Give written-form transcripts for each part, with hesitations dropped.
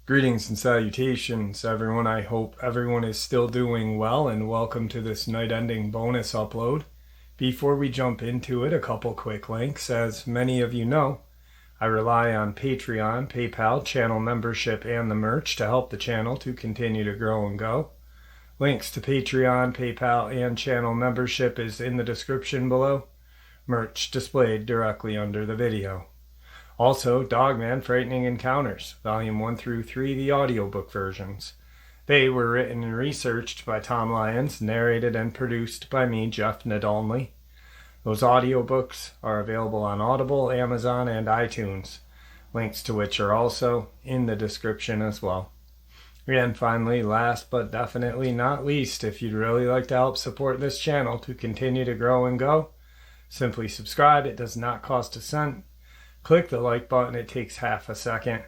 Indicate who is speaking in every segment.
Speaker 1: Greetings and salutations, everyone. I hope everyone is still doing well, and welcome to this night-ending bonus upload. Before we jump into it, a couple quick links. As many of you know, I rely on Patreon, PayPal, channel membership, and the merch to help the channel to continue to grow and go. Links to Patreon, PayPal, and channel membership is in the description below. Merch displayed directly under the video. Also, Dogman Frightening Encounters, Volume 1 through 3, the audiobook versions. They were written and researched by Tom Lyons, narrated and produced by me, Jeff Nadolny. Those audiobooks are available on Audible, Amazon, and iTunes, links to which are also in the description as well. And finally, last but definitely not least, if you'd really like to help support this channel to continue to grow and go, simply subscribe. It does not cost a cent. Click the like button, it takes half a second.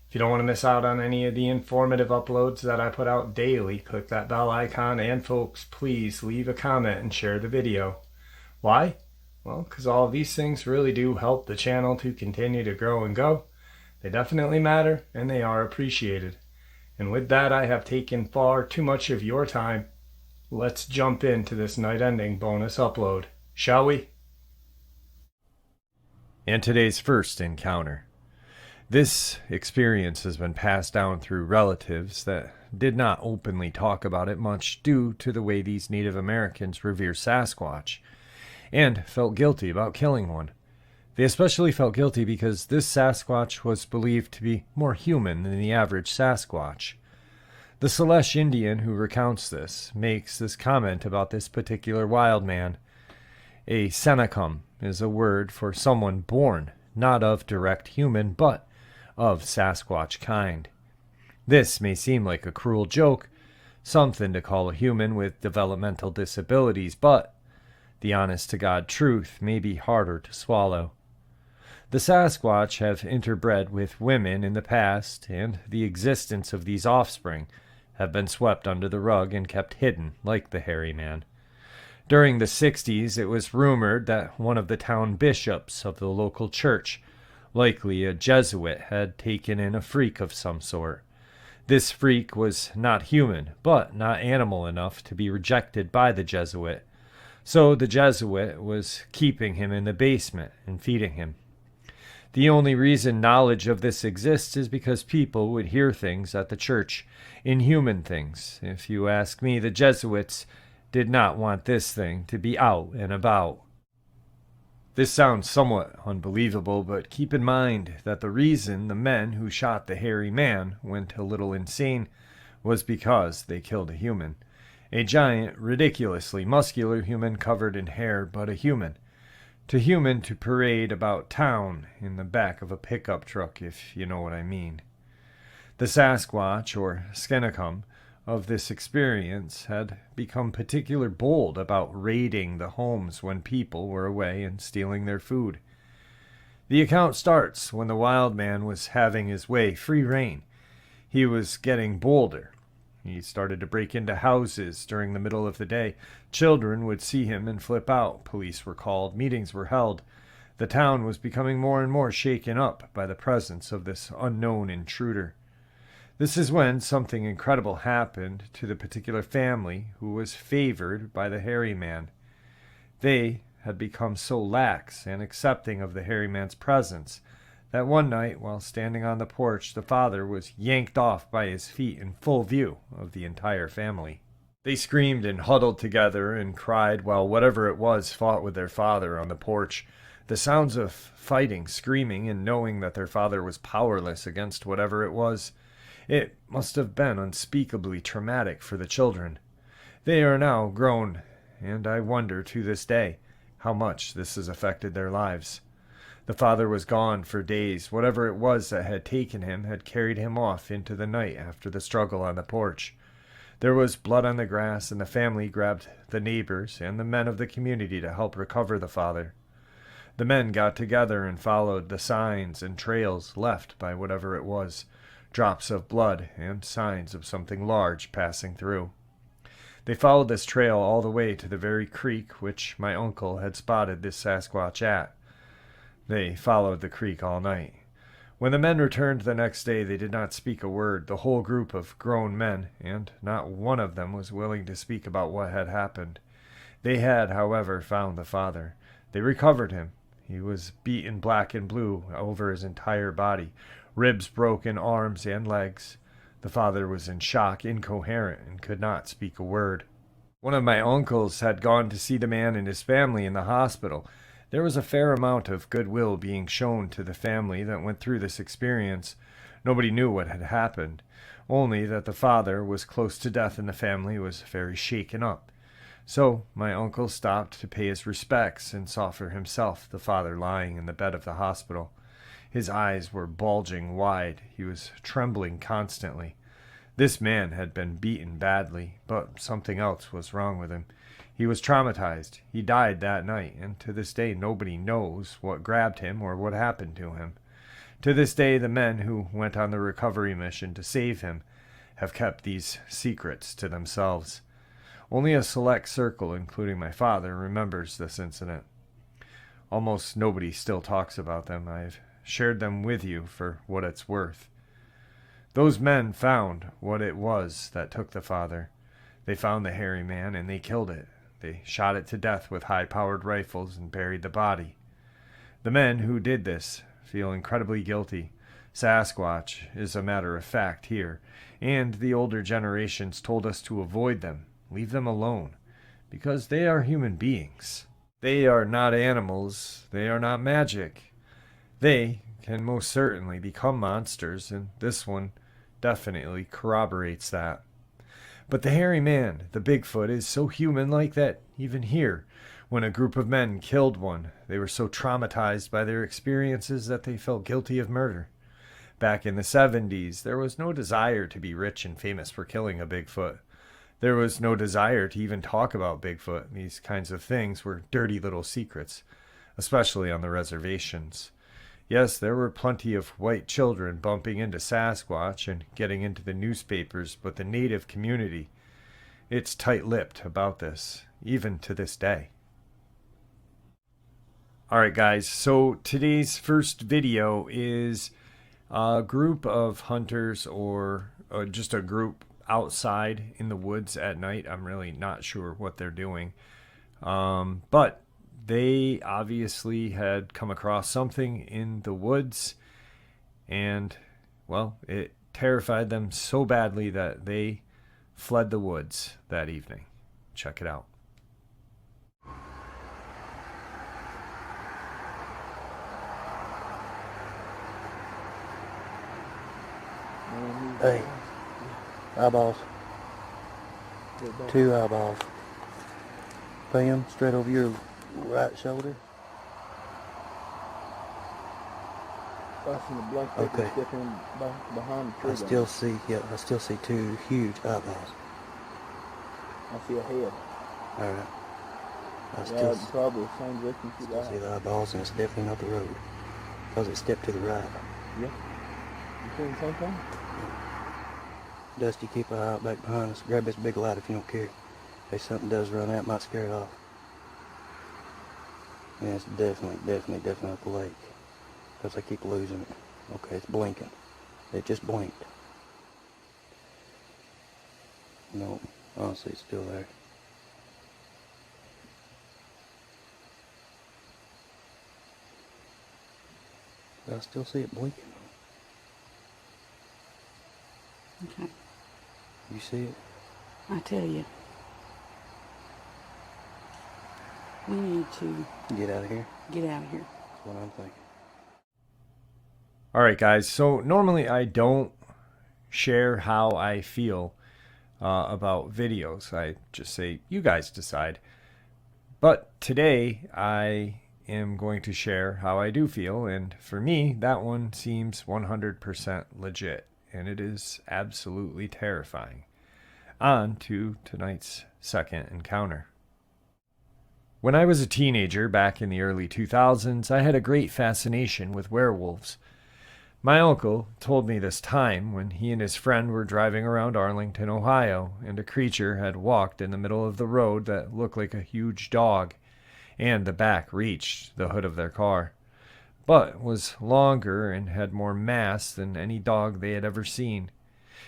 Speaker 1: If you don't want to miss out on any of the informative uploads that I put out daily, click that bell icon, and folks, please leave a comment and share the video. Why? Well, because all of these things really do help the channel to continue to grow and go. They definitely matter, and they are appreciated. And with that, I have taken far too much of your time. Let's jump into this night-ending bonus upload, shall we? And today's first encounter. This experience has been passed down through relatives that did not openly talk about it much due to the way these Native Americans revere Sasquatch, and felt guilty about killing one. They especially felt guilty because this Sasquatch was believed to be more human than the average Sasquatch. The Salish Indian who recounts this makes this comment about this particular wild man. A senecum is a word for someone born, not of direct human, but of Sasquatch kind. This may seem like a cruel joke, something to call a human with developmental disabilities, but the honest-to-God truth may be harder to swallow. The Sasquatch have interbred with women in the past, and the existence of these offspring have been swept under the rug and kept hidden like the hairy man. During the 60s, it was rumored that one of the town bishops of the local church, likely a Jesuit, had taken in a freak of some sort. This freak was not human, but not animal enough to be rejected by the Jesuit. So the Jesuit was keeping him in the basement and feeding him. The only reason knowledge of this exists is because people would hear things at the church, inhuman things. If you ask me, the Jesuits did not want this thing to be out and about. This sounds somewhat unbelievable, but keep in mind that the reason the men who shot the hairy man went a little insane was because they killed a human. A giant, ridiculously muscular human covered in hair, but a human. To parade about town in the back of a pickup truck, if you know what I mean. The Sasquatch, or Skenecum, of this experience had become particularly bold about raiding the homes when people were away and stealing their food. The account starts when the wild man was having his way, free rein. He was getting bolder. He started to break into houses during the middle of the day. Children would see him and flip out. Police were called. Meetings were held. The town was becoming more and more shaken up by the presence of this unknown intruder. This is when something incredible happened to the particular family who was favored by the hairy man. They had become so lax and accepting of the hairy man's presence that one night, while standing on the porch, the father was yanked off by his feet in full view of the entire family. They screamed and huddled together and cried while whatever it was fought with their father on the porch. The sounds of fighting, screaming, and knowing that their father was powerless against whatever it was. It must have been unspeakably traumatic for the children. They are now grown, and I wonder to this day how much this has affected their lives. The father was gone for days. Whatever it was that had taken him had carried him off into the night after the struggle on the porch. There was blood on the grass, and the family grabbed the neighbors and the men of the community to help recover the father. The men got together and followed the signs and trails left by whatever it was, drops of blood and signs of something large passing through. They followed this trail all the way to the very creek which my uncle had spotted this Sasquatch at. They followed the creek all night. When the men returned the next day, they did not speak a word, the whole group of grown men, and not one of them was willing to speak about what had happened. They had, however, found the father. They recovered him. He was beaten black and blue over his entire body, ribs broken, arms and legs. The father was in shock, incoherent, and could not speak a word. One of my uncles had gone to see the man and his family in the hospital. There was a fair amount of goodwill being shown to the family that went through this experience. Nobody knew what had happened, only that the father was close to death and the family was very shaken up. So my uncle stopped to pay his respects and saw for himself the father lying in the bed of the hospital. His eyes were bulging wide. He was trembling constantly. This man had been beaten badly, but something else was wrong with him. He was traumatized. He died that night, and to this day nobody knows what grabbed him or what happened to him. To this day, the men who went on the recovery mission to save him have kept these secrets to themselves. Only a select circle, including my father, remembers this incident. Almost nobody still talks about them. I've shared them with you for what it's worth. Those men found what it was that took the father. They found the hairy man and they killed it. They shot it to death with high-powered rifles and buried the body. The men who did this feel incredibly guilty. Sasquatch is a matter of fact here, and the older generations told us to avoid them, leave them alone, because they are human beings. They are not animals. They are not magic. They can most certainly become monsters, and this one definitely corroborates that. But the hairy man, the Bigfoot, is so human-like that even here, when a group of men killed one, they were so traumatized by their experiences that they felt guilty of murder. Back in the 70s, there was no desire to be rich and famous for killing a Bigfoot. There was no desire to even talk about Bigfoot. These kinds of things were dirty little secrets, especially on the reservations. Yes, there were plenty of white children bumping into Sasquatch and getting into the newspapers, but the native community, it's tight-lipped about this, even to this day. Alright guys, so today's first video is a group of hunters or just a group outside in the woods at night. I'm really not sure what they're doing, but they obviously had come across something in the woods, and, well, it terrified them so badly that they fled the woods that evening. Check it out.
Speaker 2: Hey, eyeballs. 2 eyeballs. Bam, straight over your right shoulder. Okay. I still see, I still see 2 huge eyeballs.
Speaker 3: I see a head.
Speaker 2: Alright. I
Speaker 3: still probably the same distance you
Speaker 2: see the eyeballs, and it's definitely not the road, because it stepped to the right.
Speaker 3: Yeah. You seen the same thing?
Speaker 2: Dusty, keep an eye out back behind us. Grab this big light if you don't care. If something does run out, it might scare it off. Yeah, it's definitely up the lake. Because I keep losing it. Okay, it's blinking. It just blinked. No, honestly, it's still there. But I still see it blinking.
Speaker 4: Okay.
Speaker 2: You see it?
Speaker 4: I tell you, we need to
Speaker 2: get out of here.
Speaker 4: Get out of here.
Speaker 2: That's what I'm thinking.
Speaker 1: Alright guys, so normally I don't share how I feel about videos. I just say, you guys decide. But today I am going to share how I do feel, and for me, that one seems 100% legit, and it is absolutely terrifying. On to tonight's second encounter. When I was a teenager back in the early 2000s, I had a great fascination with werewolves. My uncle told me this time when he and his friend were driving around Arlington, Ohio, and a creature had walked in the middle of the road that looked like a huge dog, and the back reached the hood of their car, but was longer and had more mass than any dog they had ever seen.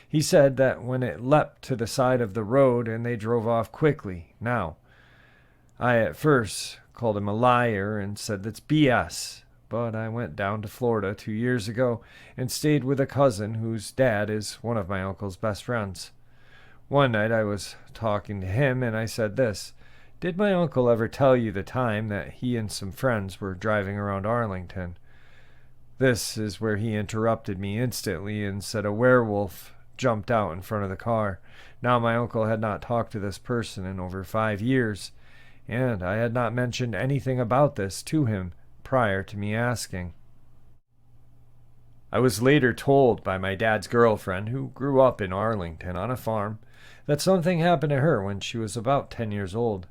Speaker 1: He said that when it leapt to the side of the road and they drove off quickly. Now, I at first called him a liar and said that's BS, but I went down to Florida 2 years ago and stayed with a cousin whose dad is one of my uncle's best friends. One night I was talking to him and I said this: "Did my uncle ever tell you the time that he and some friends were driving around Arlington?" This is where he interrupted me instantly and said a werewolf jumped out in front of the car. Now my uncle had not talked to this person in over 5 years, and I had not mentioned anything about this to him prior to me asking. I was later told by my dad's girlfriend, who grew up in Arlington on a farm, that something happened to her when she was about 10 years old.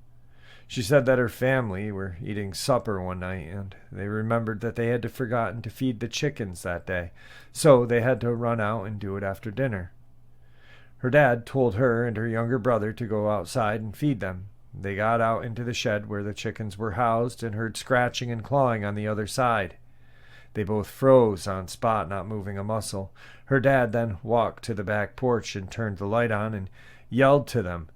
Speaker 1: She said that her family were eating supper one night and they remembered that they had forgotten to feed the chickens that day, so they had to run out and do it after dinner. Her dad told her and her younger brother to go outside and feed them. They got out into the shed where the chickens were housed and heard scratching and clawing on the other side. They both froze on spot, not moving a muscle. Her dad then walked to the back porch and turned the light on and yelled to them,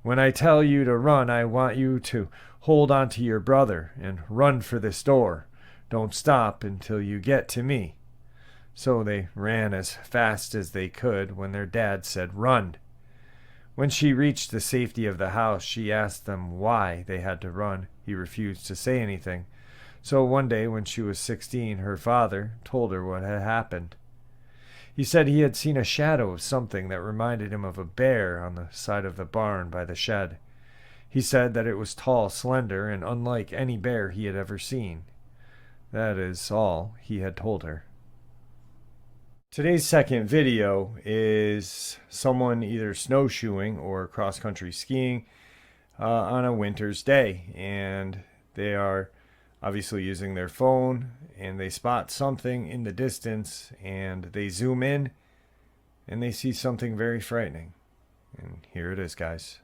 Speaker 1: "When I tell you to run, I want you to hold on to your brother and run for this door. Don't stop until you get to me." So they ran as fast as they could when their dad said, "Run." When she reached the safety of the house, she asked them why they had to run. He refused to say anything. So one day when she was 16, her father told her what had happened. He said he had seen a shadow of something that reminded him of a bear on the side of the barn by the shed. He said that it was tall, slender, and unlike any bear he had ever seen. That is all he had told her. Today's second video is someone either snowshoeing or cross-country skiing on a winter's day, and they are obviously using their phone, and they spot something in the distance, and they zoom in, and they see something very frightening. And here it is, guys.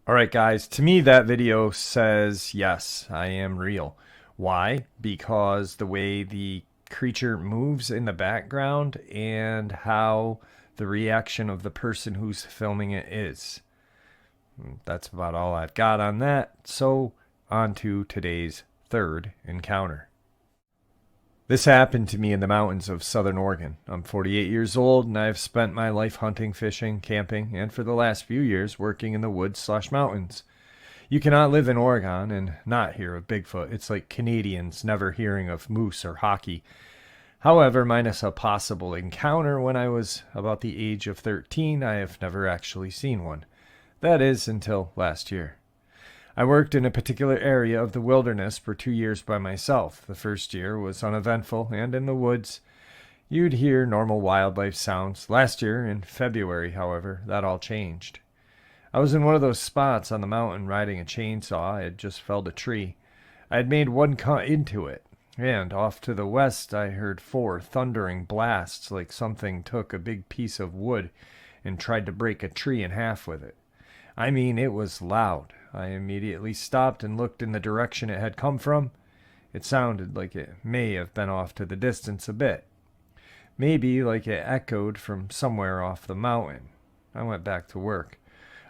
Speaker 1: Alright guys, to me that video says yes, I am real. Why? Because the way the creature moves in the background and how the reaction of the person who's filming it is. That's about all I've got on that, so on to today's third encounter. This happened to me in the mountains of southern Oregon. I'm 48 years old and I've spent my life hunting, fishing, camping, and for the last few years working in the woods/mountains. You cannot live in Oregon and not hear of Bigfoot. It's like Canadians never hearing of moose or hockey. However, minus a possible encounter when I was about the age of 13, I have never actually seen one. That is until last year. I worked in a particular area of the wilderness for 2 years by myself. The first year was uneventful and in the woods. You'd hear normal wildlife sounds. Last year, in February, however, that all changed. I was in one of those spots on the mountain riding a chainsaw. I had just felled a tree. I had made one cut into it, and off to the west I heard 4 thundering blasts like something took a big piece of wood and tried to break a tree in half with it. I mean, it was loud. I immediately stopped and looked in the direction it had come from. It sounded like it may have been off to the distance a bit. Maybe like it echoed from somewhere off the mountain. I went back to work.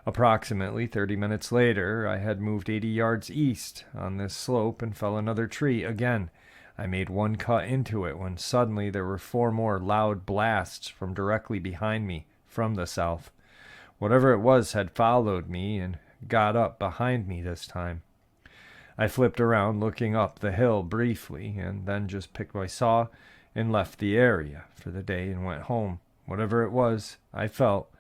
Speaker 1: Approximately 30 minutes later, I had moved 80 yards east on this slope and fell another tree again. I made one cut into it when suddenly there were 4 more loud blasts from directly behind me from the south. Whatever it was had followed me and got up behind me this time. I flipped around looking up the hill briefly and then just picked my saw and left the area for the day and went home. Whatever it was, I felt,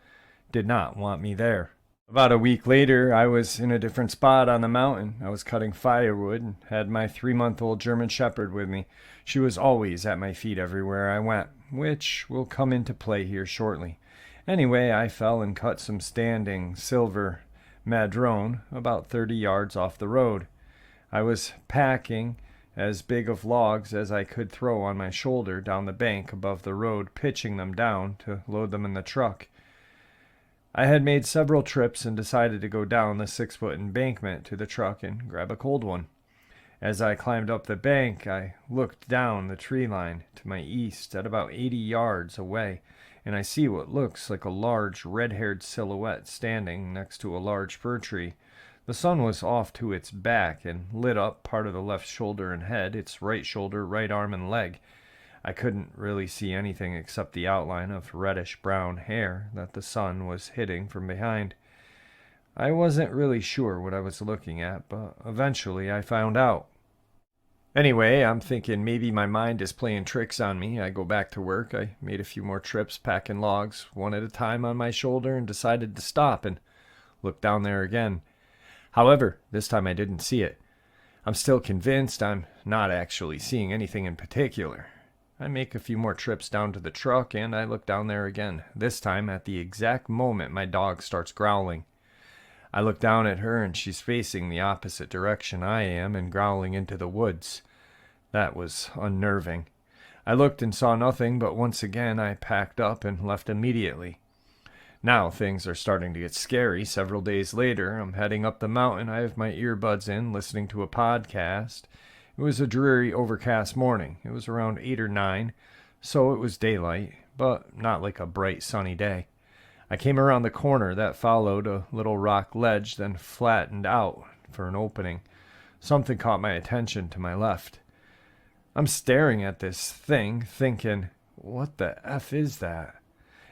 Speaker 1: did not want me there. About a week later, I was in a different spot on the mountain. I was cutting firewood and had my 3-month-old German Shepherd with me. She was always at my feet everywhere I went, which will come into play here shortly. Anyway, I fell and cut some standing silver madrone about 30 yards off the road. I was packing as big of logs as I could throw on my shoulder down the bank above the road, pitching them down to load them in the truck. I had made several trips and decided to go down the 6-foot embankment to the truck and grab a cold one. As I climbed up the bank, I looked down the tree line to my east at about 80 yards away, and I see what looks like a large red-haired silhouette standing next to a large fir tree. The sun was off to its back and lit up part of the left shoulder and head, its right shoulder, right arm, and leg. I couldn't really see anything except the outline of reddish-brown hair that the sun was hitting from behind. I wasn't really sure what I was looking at, but eventually I found out. Anyway, I'm thinking maybe my mind is playing tricks on me. I go back to work. I made a few more trips packing logs, one at a time on my shoulder, and decided to stop and look down there again. However, this time I didn't see it. I'm still convinced I'm not actually seeing anything in particular. I make a few more trips down to the truck, and I look down there again, this time at the exact moment my dog starts growling. I look down at her, and she's facing the opposite direction I am and growling into the woods. That was unnerving. I looked and saw nothing, but once again I packed up and left immediately. Now things are starting to get scary. Several days later, I'm heading up the mountain. I have my earbuds in, listening to a podcast. It was a dreary, overcast morning. It was around 8 or 9, so it was daylight, but not like a bright, sunny day. I came around the corner that followed a little rock ledge, then flattened out for an opening. Something caught my attention to my left. I'm staring at this thing, thinking, what the F is that?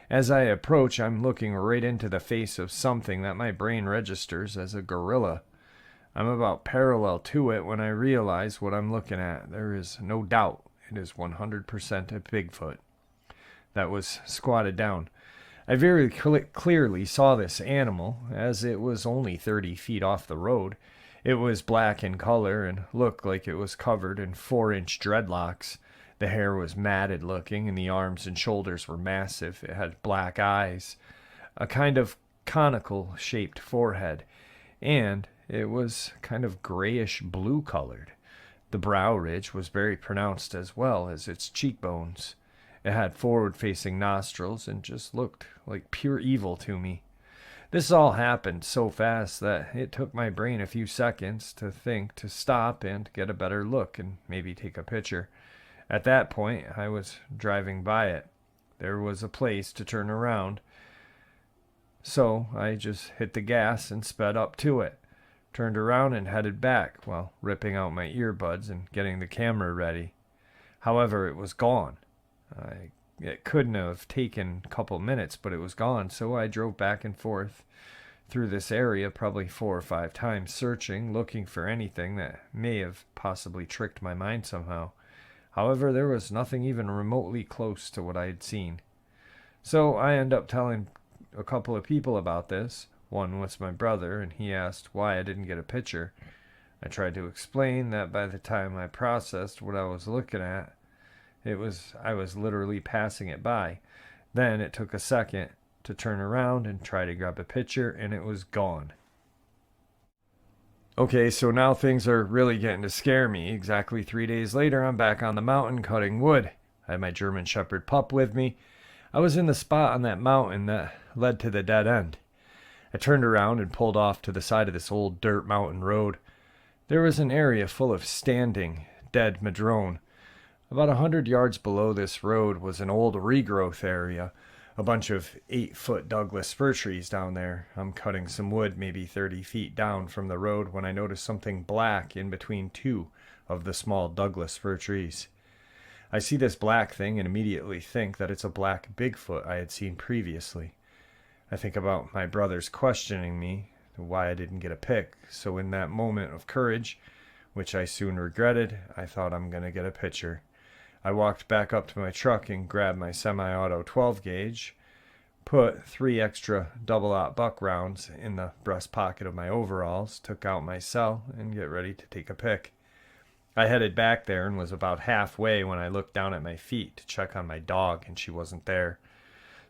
Speaker 1: As I approach, I'm looking right into the face of something that my brain registers as a gorilla. I'm about parallel to it when I realize what I'm looking at. There is no doubt it is 100% a Bigfoot that was squatted down. I very clearly saw this animal, as it was only 30 feet off the road. It was black in color and looked like it was covered in 4-inch dreadlocks. The hair was matted looking, and the arms and shoulders were massive. It had black eyes, a kind of conical-shaped forehead, and it was kind of grayish blue colored. The brow ridge was very pronounced as well as its cheekbones. It had forward-facing nostrils and just looked like pure evil to me. This all happened so fast that it took my brain a few seconds to think to stop and get a better look and maybe take a picture. At that point, I was driving by it. There was a place to turn around, so I just hit the gas and sped up to it. Turned around and headed back while ripping out my earbuds and getting the camera ready. However, it was gone. It couldn't have taken a couple minutes, but it was gone, so I drove back and forth through this area probably 4 or 5 times, searching, looking for anything that may have possibly tricked my mind somehow. However, there was nothing even remotely close to what I had seen. So I ended up telling a couple of people about this. One was my brother, and he asked why I didn't get a picture. I tried to explain that by the time I processed what I was looking at, I was literally passing it by. Then it took a second to turn around and try to grab a picture, and it was gone. Okay, so now things are really getting to scare me. Exactly 3 days later, I'm back on the mountain cutting wood. I had my German Shepherd pup with me. I was in the spot on that mountain that led to the dead end. I turned around and pulled off to the side of this old dirt mountain road. There was an area full of standing, dead madrone. About 100 yards below this road was an old regrowth area. a bunch of 8-foot Douglas fir trees down there. I'm cutting some wood maybe 30 feet down from the road when I notice something black in between two of the small Douglas fir trees. I see this black thing and immediately think that it's a black Bigfoot I had seen previously. I think about my brothers questioning me why I didn't get a pic, so in that moment of courage, which I soon regretted, I thought I'm going to get a picture. I walked back up to my truck and grabbed my semi-auto 12 gauge, put 3 extra double-aught buck rounds in the breast pocket of my overalls, took out my cell, and get ready to take a pic. I headed back there and was about halfway when I looked down at my feet to check on my dog, and she wasn't there.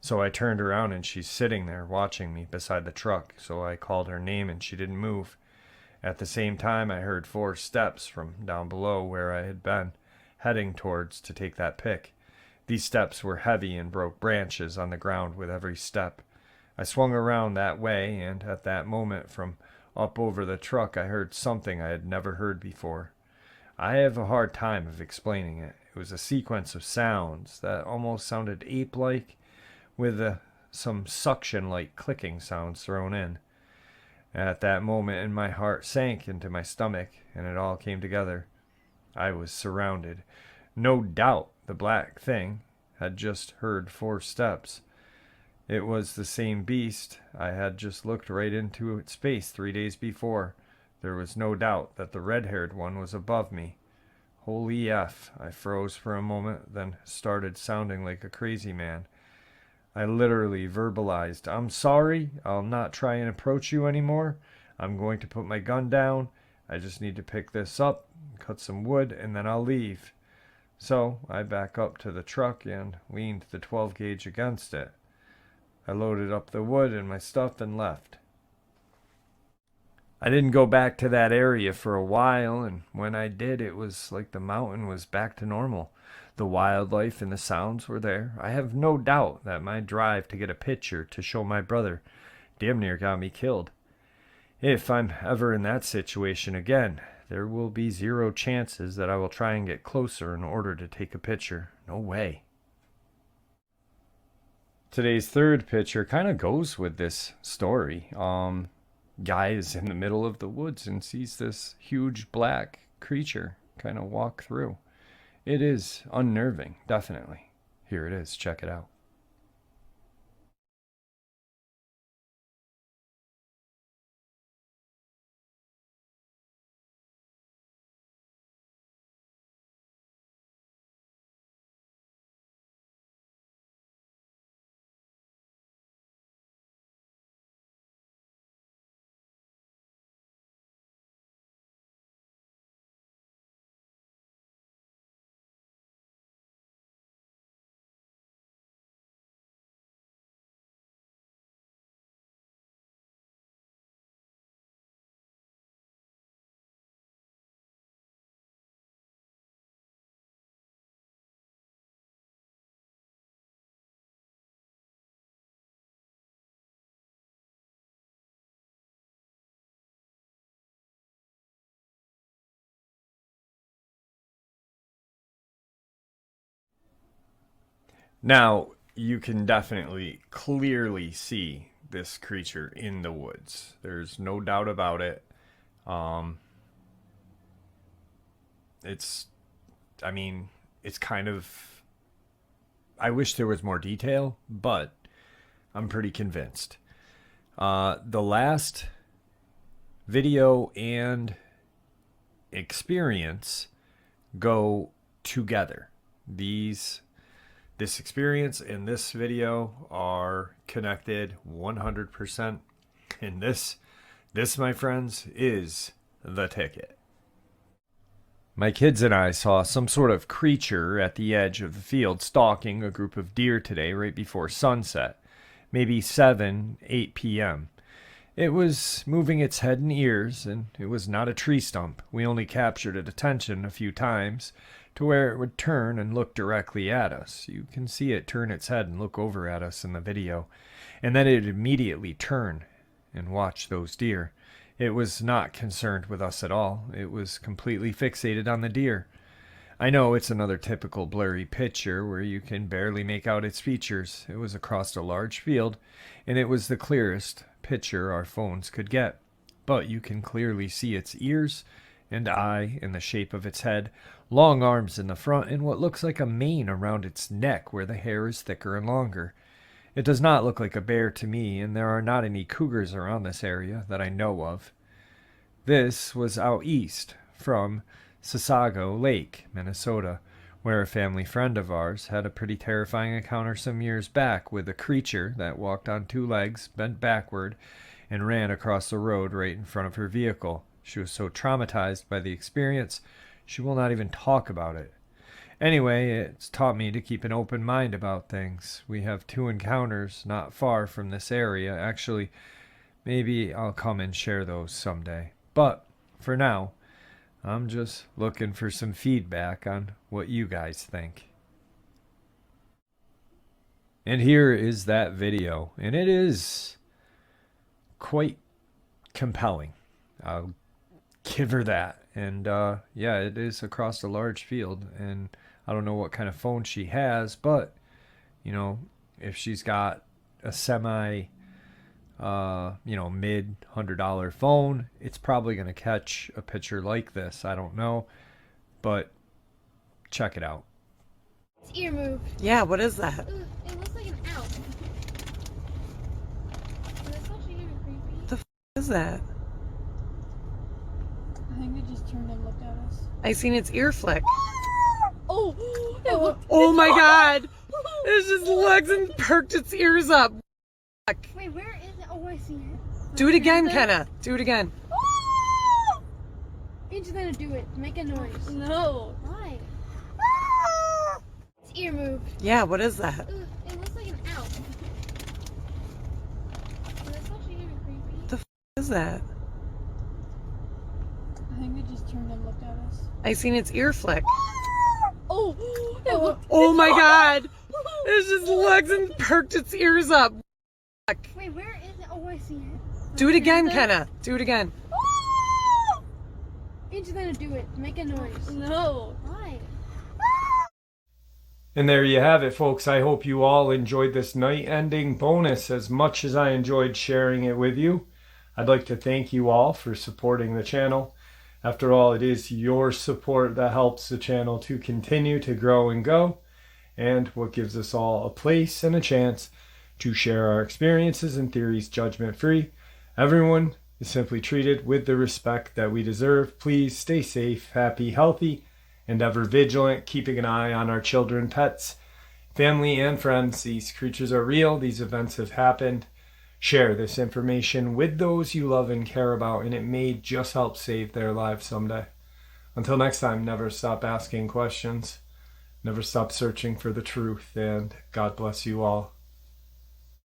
Speaker 1: So I turned around and she's sitting there watching me beside the truck, so I called her name and she didn't move. At the same time, I heard 4 steps from down below where I had been, heading towards to take that pic. These steps were heavy and broke branches on the ground with every step. I swung around that way, and at that moment from up over the truck I heard something I had never heard before. I have a hard time of explaining it. It was a sequence of sounds that almost sounded ape-like, with some suction-like clicking sounds thrown in. At that moment, and my heart sank into my stomach, and it all came together. I was surrounded. No doubt the black thing had just heard 4 steps. It was the same beast. I had just looked right into its face 3 days before. There was no doubt that the red-haired one was above me. Holy F! I froze for a moment, then started sounding like a crazy man. I literally verbalized, "I'm sorry, I'll not try and approach you anymore. I'm going to put my gun down. I just need to pick this up, cut some wood, and then I'll leave." So I back up to the truck and leaned the 12 gauge against it. I loaded up the wood and my stuff and left. I didn't go back to that area for a while, and when I did, it was like the mountain was back to normal. The wildlife and the sounds were there. I have no doubt that my drive to get a picture to show my brother damn near got me killed. If I'm ever in that situation again, there will be 0 chances that I will try and get closer in order to take a picture. No way. Today's third picture kind of goes with this story. Guy is in the middle of the woods and sees this huge black creature kind of walk through. It is unnerving, definitely. Here it is. Check it out. Now, you can definitely clearly see this creature in the woods. There's no doubt about it. It's kind of, I wish there was more detail, but I'm pretty convinced. The last video and experience go together. This experience and this video are connected 100%. And this, my friends, is the ticket. My kids and I saw some sort of creature at the edge of the field stalking a group of deer today right before sunset, maybe 8 p.m. It was moving its head and ears, and it was not a tree stump. We only captured its attention a few times to where it would turn and look directly at us. You can see it turn its head and look over at us in the video, and then it immediately turn and watch those deer. It was not concerned with us at all. It was completely fixated on the deer. I know it's another typical blurry picture where you can barely make out its features. It was across a large field, and it was the clearest picture our phones could get. But you can clearly see its ears and eye and the shape of its head, long arms in the front, and what looks like a mane around its neck where the hair is thicker and longer. It does not look like a bear to me, and there are not any cougars around this area that I know of. This was out east from Sasago Lake, Minnesota, where a family friend of ours had a pretty terrifying encounter some years back with a creature that walked on two legs, bent backward, and ran across the road right in front of her vehicle. She was so traumatized by the experience, she will not even talk about it. Anyway, it's taught me to keep an open mind about things. We have 2 encounters not far from this area. Actually, maybe I'll come and share those someday. But for now, I'm just looking for some feedback on what you guys think. And here is that video, and it is quite compelling. I'll give her that. And yeah, it is across a large field, and I don't know what kind of phone she has, but you know, if she's got a semi mid $100 phone, it's probably going to catch a picture like this. I don't know, but check it out.
Speaker 5: Its ear moved.
Speaker 6: Yeah, what is that?
Speaker 5: Ooh, it looks like an owl. That's actually kind of creepy.
Speaker 6: What is that?
Speaker 5: I think it just turned and looked at us.
Speaker 6: I seen its ear flick.
Speaker 5: Oh! It looked.
Speaker 6: Oh my god! It just looked and perked its ears up.
Speaker 5: Wait, where is it? Oh, I see it.
Speaker 6: Do it again, Kenna. Do it again.
Speaker 5: It's gonna do it. Make a noise. No. Why? Its ear moved.
Speaker 6: Yeah, what is that?
Speaker 5: Ooh, it looks like an owl. That's actually kind of creepy.
Speaker 6: What is that?
Speaker 5: I think it just turned and looked at us.
Speaker 6: I seen its ear flick.
Speaker 5: Oh! It looked.
Speaker 6: Oh my god! It just looked and perked its ears up.
Speaker 5: Wait, where is it? Oh, I see it.
Speaker 6: Do it again, Kenna. Do it again.
Speaker 5: It's gonna do it. Make a noise. No. Why?
Speaker 1: And there you have it, folks. I hope you all enjoyed this night-ending bonus as much as I enjoyed sharing it with you. I'd like to thank you all for supporting the channel. After all, it is your support that helps the channel to continue to grow and go, and what gives us all a place and a chance to share our experiences and theories judgment-free. Everyone is simply treated with the respect that we deserve. Please stay safe, happy, healthy, and ever vigilant, keeping an eye on our children, pets, family, and friends. These creatures are real. These events have happened. Share this information with those you love and care about, and it may just help save their lives someday. Until next time, never stop asking questions. Never stop searching for the truth, and God bless you all.